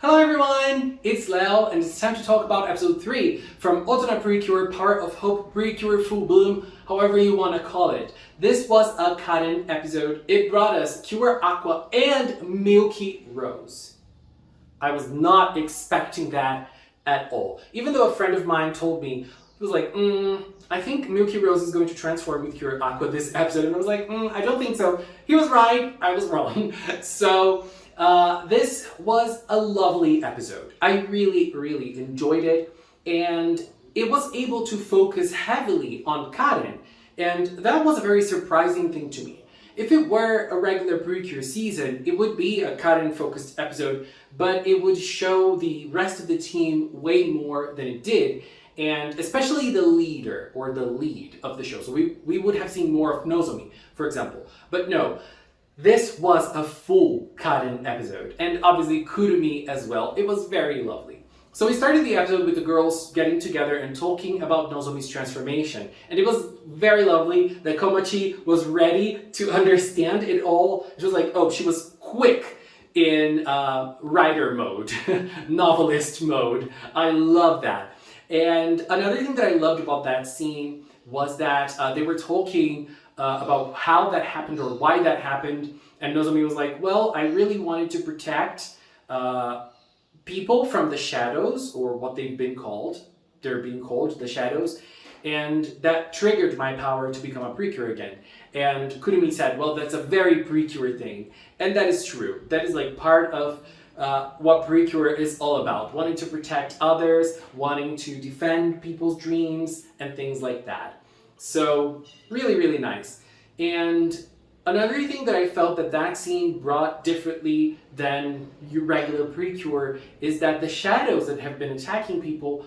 Hello everyone, it's Leo and it's time to talk about episode 3 from OTONA PreCure, Part of Hope, PreCure, Full Bloom, however you want to call it. This was a Karen episode. It brought us Cure Aqua and Milky Rose. I was not expecting that at all. Even though a friend of mine told me, he was like, I think Milky Rose is going to transform with Cure Aqua this episode. And I was like, I don't think so. He was right, I was wrong. So, this was a lovely episode. I really enjoyed it, and it was able to focus heavily on Karen, and that was a very surprising thing to me. If it were a regular PreCure season, it would be a Karen-focused episode, but it would show the rest of the team way more than it did, and especially the leader, or the lead of the show. So we would have seen more of Nozomi, for example. But no, this was a full Karen episode, and obviously Kurumi as well. It was very lovely. So we started the episode with the girls getting together and talking about Nozomi's transformation. And it was very lovely that Komachi was ready to understand it all. It was like, oh, she was quick in writer mode, novelist mode. I love that. And another thing that I loved about that scene was that they were talking about how that happened or why that happened, and Nozomi was like, well, I really wanted to protect people from the shadows, or what they've been called. They're being called the shadows, and that triggered my power to become a PreCure again. And Kurumi said, well, that's a very PreCure thing, and that is true. That is like part of what PreCure is all about, wanting to protect others, wanting to defend people's dreams, and things like that. So, really nice. And another thing that I felt that scene brought differently than your regular PreCure is that the shadows that have been attacking people,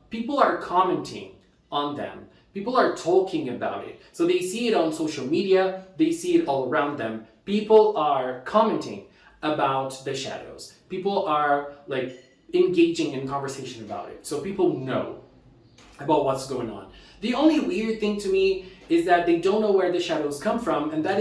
people are commenting on them. People are talking about it. So they see it on social media, they see it all around them. People are commenting about the shadows. People are like engaging in conversation about it. So people know about what's going on. The only weird thing to me is that they don't know where the shadows come from, and that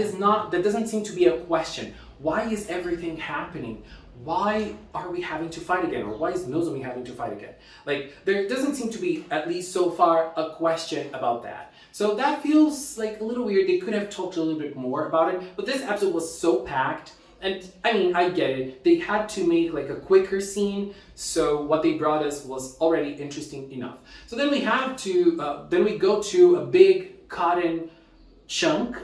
doesn't seem to be a question. Why is everything happening? Why are we having to fight again? Or why is Nozomi having to fight again? Like, there doesn't seem to be, at least so far, a question about that. So that feels like a little weird. They could have talked a little bit more about it, but this episode was so packed. And I mean, I get it. They had to make like a quicker scene, so what they brought us was already interesting enough. So then we go to a big Karen chunk,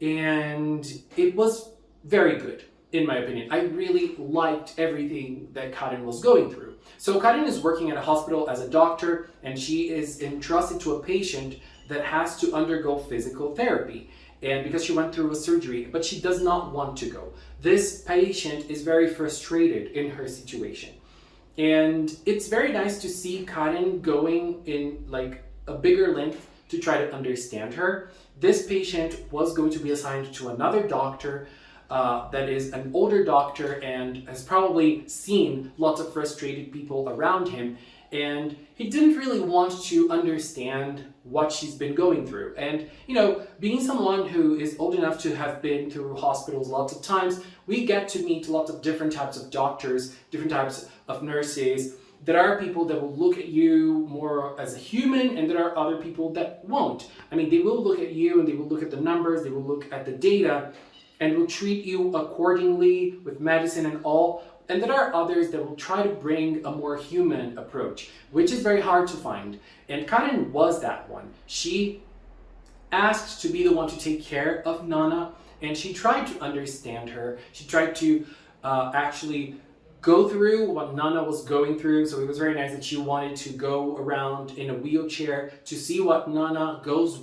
and it was very good, in my opinion. I really liked everything that Karen was going through. So Karen is working at a hospital as a doctor, and she is entrusted to a patient that has to undergo physical therapy. And because she went through a surgery, but she does not want to go. This patient is very frustrated in her situation. And it's very nice to see Karen going in like a bigger length to try to understand her. This patient was going to be assigned to another doctor that is an older doctor and has probably seen lots of frustrated people around him. And he didn't really want to understand what she's been going through. And, you know, being someone who is old enough to have been through hospitals lots of times, we get to meet lots of different types of doctors, different types of nurses. There are people that will look at you more as a human, and there are other people that won't. I mean, they will look at you and they will look at the numbers, they will look at the data, and will treat you accordingly with medicine and all. And there are others that will try to bring a more human approach, which is very hard to find. And Karen was that one. She asked to be the one to take care of Nana, and she tried to understand her. She tried to actually go through what Nana was going through. So it was very nice that she wanted to go around in a wheelchair to see what Nana goes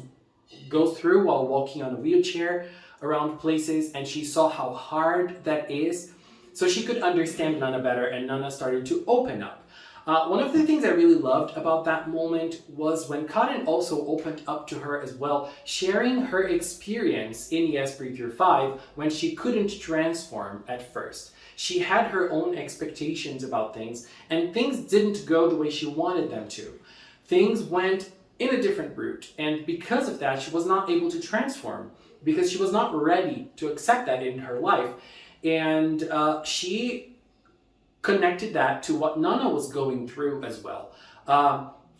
through while walking on a wheelchair around places, and she saw how hard that is. So she could understand Nana better, and Nana started to open up. One of the things I really loved about that moment was when Karen also opened up to her as well, sharing her experience in Yes PreCure 5 when she couldn't transform at first. She had her own expectations about things, and things didn't go the way she wanted them to. Things went in a different route, and because of that, she was not able to transform, because she was not ready to accept that in her life. And she connected that to what Nana was going through as well.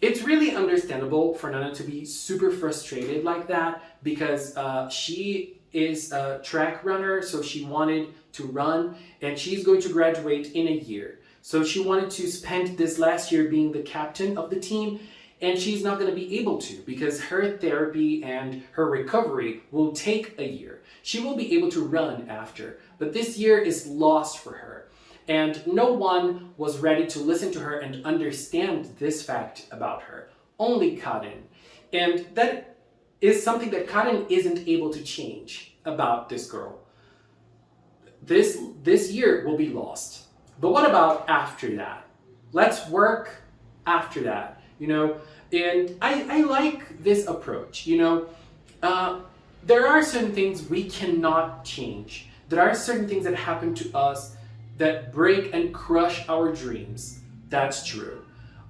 It's really understandable for Nana to be super frustrated like that because she is a track runner, so she wanted to run, and she's going to graduate in a year. So she wanted to spend this last year being the captain of the team, and she's not going to be able to because her therapy and her recovery will take a year. She will be able to run after, but this year is lost for her. And no one was ready to listen to her and understand this fact about her. Only Karin. And that is something that Karin isn't able to change about this girl. This year will be lost. But what about after that? Let's work after that, And I like this approach, There are certain things we cannot change. There are certain things that happen to us that break and crush our dreams. That's true.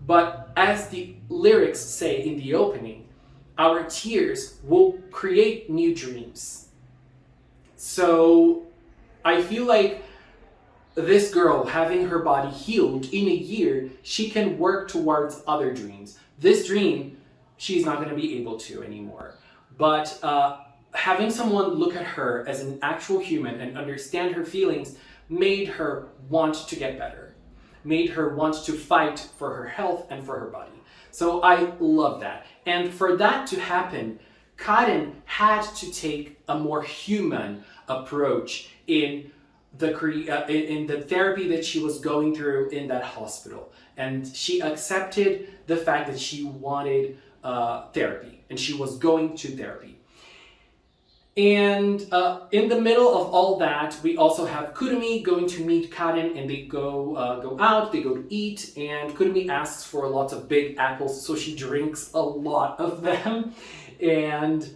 But as the lyrics say in the opening, our tears will create new dreams. So I feel like this girl, having her body healed in a year, she can work towards other dreams. This dream, she's not going to be able to anymore. But having someone look at her as an actual human and understand her feelings made her want to get better, made her want to fight for her health and for her body. So I love that. And for that to happen, Karin had to take a more human approach in the therapy that she was going through in that hospital. And she accepted the fact that she wanted therapy, and she was going to therapy. And in the middle of all that, we also have Kurumi going to meet Karin, and they go out, they go to eat, and Kurumi asks for lots of big apples, so she drinks a lot of them. And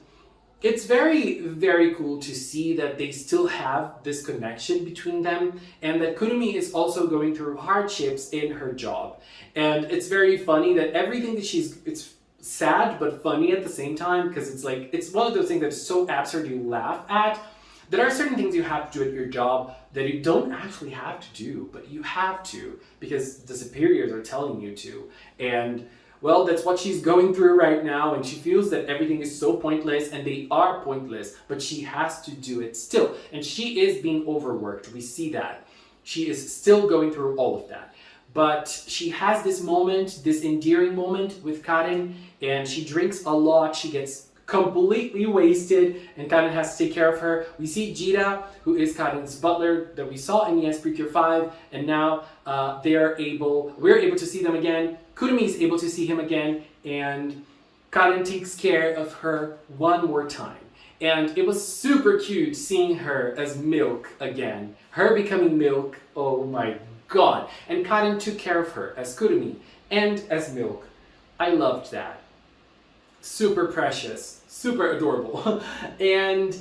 it's very, very cool to see that they still have this connection between them, and that Kurumi is also going through hardships in her job. And it's very funny that everything that it's sad but funny at the same time, because it's one of those things that's so absurd you laugh at. There are certain things you have to do at your job that you don't actually have to do, but you have to because the superiors are telling you to. And well, that's what she's going through right now, and she feels that everything is so pointless, and they are pointless, but she has to do it still. And she is being overworked. We see that. She is still going through all of that. But she has this moment, this endearing moment with Karin, and she drinks a lot. She gets completely wasted, and Karin has to take care of her. We see Jira, who is Karin's butler, that we saw in PreCure 5, and now we're able to see them again. Kurumi is able to see him again, and Karin takes care of her one more time. And it was super cute seeing her as Milk again. Her becoming Milk, oh my god. And Karin took care of her as Kurumi and as Milk. I loved that. Super precious, super adorable. And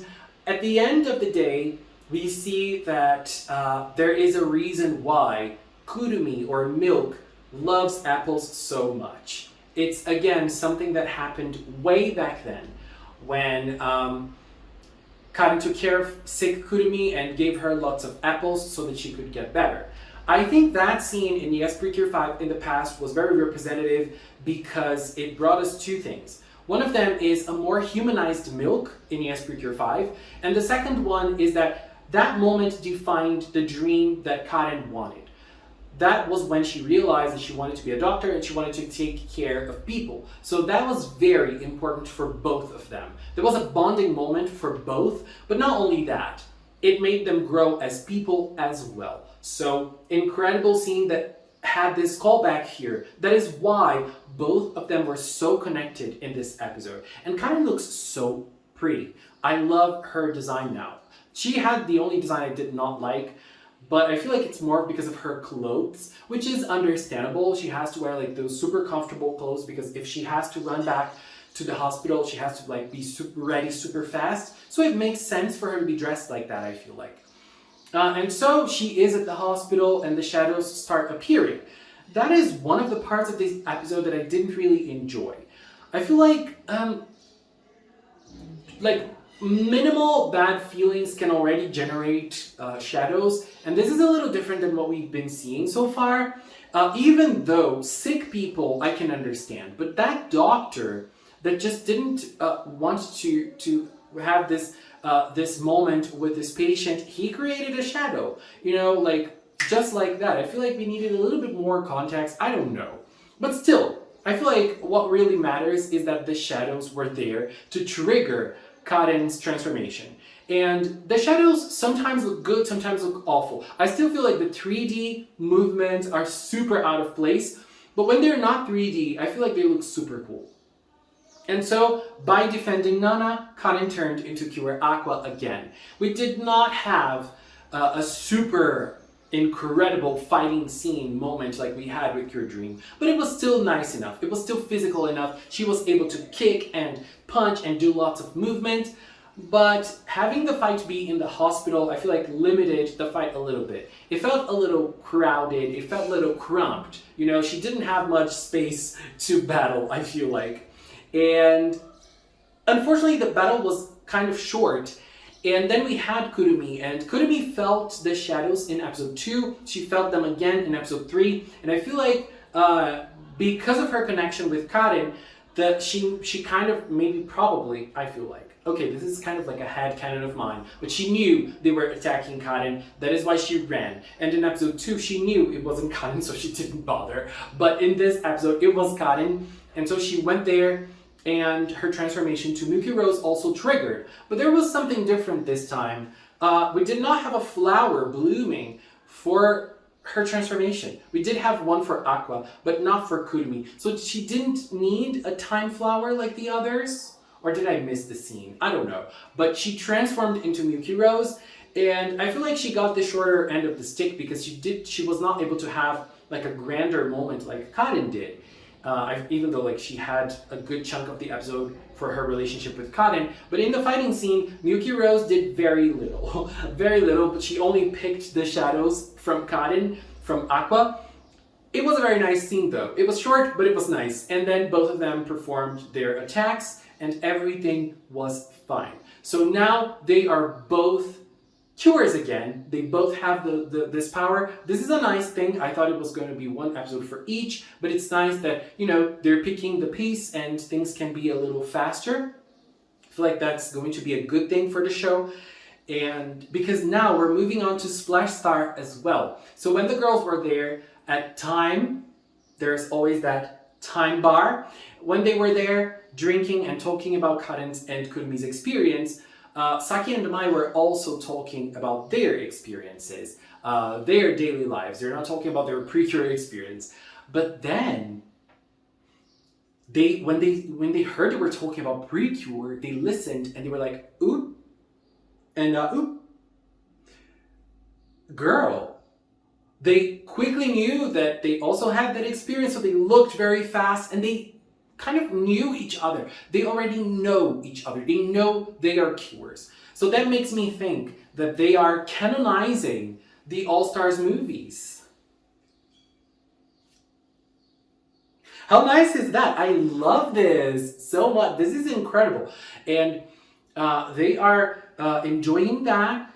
at the end of the day, we see that there is a reason why Kurumi or Milk loves apples so much. It's again something that happened way back then when Karin took care of sick Kurumi and gave her lots of apples so that she could get better. I think that scene in PreCure 5 in the past was very representative because it brought us two things. One of them is a more humanized Milk in PreCure 5, and the second one is that moment defined the dream that Karin wanted. That was when she realized that she wanted to be a doctor and she wanted to take care of people. So that was very important for both of them. There was a bonding moment for both, but not only that, it made them grow as people as well. So incredible scene that had this callback here. That is why both of them were so connected in this episode. And Karin looks so pretty. I love her design now. She had the only design I did not like, but I feel like it's more because of her clothes, which is understandable. She has to wear like those super comfortable clothes because if she has to run back to the hospital, she has to like be super ready super fast. So it makes sense for her to be dressed like that, I feel like. And so she is at the hospital and the shadows start appearing. That is one of the parts of this episode that I didn't really enjoy. I feel like minimal bad feelings can already generate shadows, and this is a little different than what we've been seeing so far. Even though sick people I can understand, but that doctor that just didn't want to have this moment with this patient, he created a shadow, like just like that. I feel like we needed a little bit more context. I don't know, but still, I feel like what really matters is that the shadows were there to trigger Karen's transformation. And the shadows sometimes look good, sometimes look awful. I still feel like the 3D movements are super out of place, but when they're not 3D, I feel like they look super cool. And so, by defending Nana, Karen turned into Cure Aqua again. We did not have a super incredible fighting scene moment like we had with Cure Dream, but it was still nice enough. It was still physical enough. She was able to kick and punch and do lots of movement, but having the fight be in the hospital, I feel like limited the fight a little bit. It felt a little crowded, it felt a little cramped. She didn't have much space to battle, I feel like. And unfortunately, the battle was kind of short. And then we had Kurumi, and Kurumi felt the shadows in episode 2. She felt them again in episode 3. And I feel like because of her connection with Karen, that she kind of probably, I feel like, okay, this is kind of like a headcanon of mine, but she knew they were attacking Karen. That is why she ran. And in episode 2, she knew it wasn't Karen, so she didn't bother. But in this episode, it was Karen, and so she went there, and her transformation to Milky Rose also triggered. But there was something different this time. We did not have a flower blooming for her transformation. We did have one for Aqua, but not for Kurumi. So she didn't need a time flower like the others? Or did I miss the scene? I don't know. But she transformed into Milky Rose, and I feel like she got the shorter end of the stick because she was not able to have like a grander moment like Karen did. Even though she had a good chunk of the episode for her relationship with Karen, but in the fighting scene, Milky Rose did very little, very little, but she only picked the shadows from Karen, from Aqua. It was a very nice scene though. It was short, but it was nice. And then both of them performed their attacks and everything was fine. So now they are both Cures again. They both have this power. This is a nice thing. I thought it was going to be one episode for each, but it's nice that, they're picking the pace and things can be a little faster. I feel like that's going to be a good thing for the show. And because now we're moving on to Splash Star as well. So when the girls were there at time, there's always that time bar. When they were there drinking and talking about Karen's and Kurumi's experience, Saki and Mai were also talking about their experiences, their daily lives. They're not talking about their PreCure experience. But then, when they heard they were talking about PreCure, they listened and they were like, oop, and oop. Girl. They quickly knew that they also had that experience, so they looked very fast and they kind of knew each other. They already know each other. They know they are Cures. So that makes me think that they are canonizing the All-Stars movies. How nice is that? I love this so much. This is incredible. And they are enjoying that.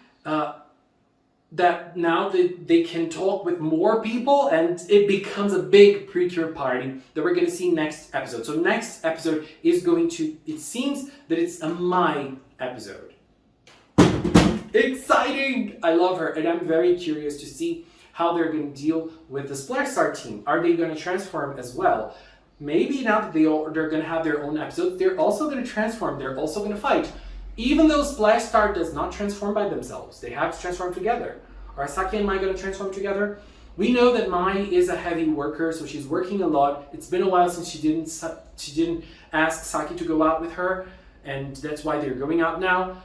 That now they can talk with more people and it becomes a big PreCure party that we're going to see next episode. So next episode is going to, it seems that it's a Mai episode. Exciting! I love her and I'm very curious to see how they're going to deal with the Splash Star team. Are they going to transform as well? Maybe now that they're going to have their own episodes, they're also going to transform. They're also going to fight. Even though Splash Star does not transform by themselves, they have to transform together. Are Saki and Mai going to transform together? We know that Mai is a heavy worker, so she's working a lot. It's been a while since she didn't ask Saki to go out with her, and that's why they're going out now.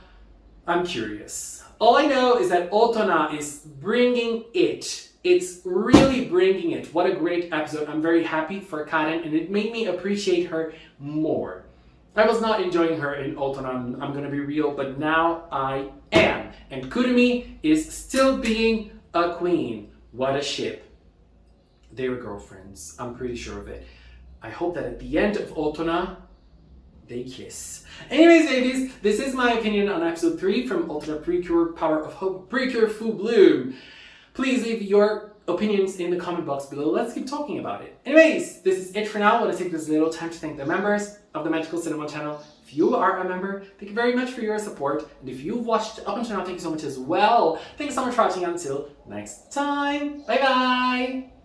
I'm curious. All I know is that OTONA is bringing it. It's really bringing it. What a great episode. I'm very happy for Karen, and it made me appreciate her more. I was not enjoying her in OTONA, I'm gonna be real, but now I am. And Kurumi is still being a queen. What a ship. They were girlfriends, I'm pretty sure of it. I hope that at the end of OTONA, they kiss. Anyways, babies, this is my opinion on episode 3 from OTONA PreCure Power of Hope PreCure Full Bloom. Please leave your opinions in the comment box below. Let's keep talking about it. Anyways, this is it for now. I want to take this little time to thank the members of the Magical Cinema channel. If you are a member, thank you very much for your support. And if you've watched up until now, thank you so much as well. Thanks so much for watching. Until next time. Bye bye.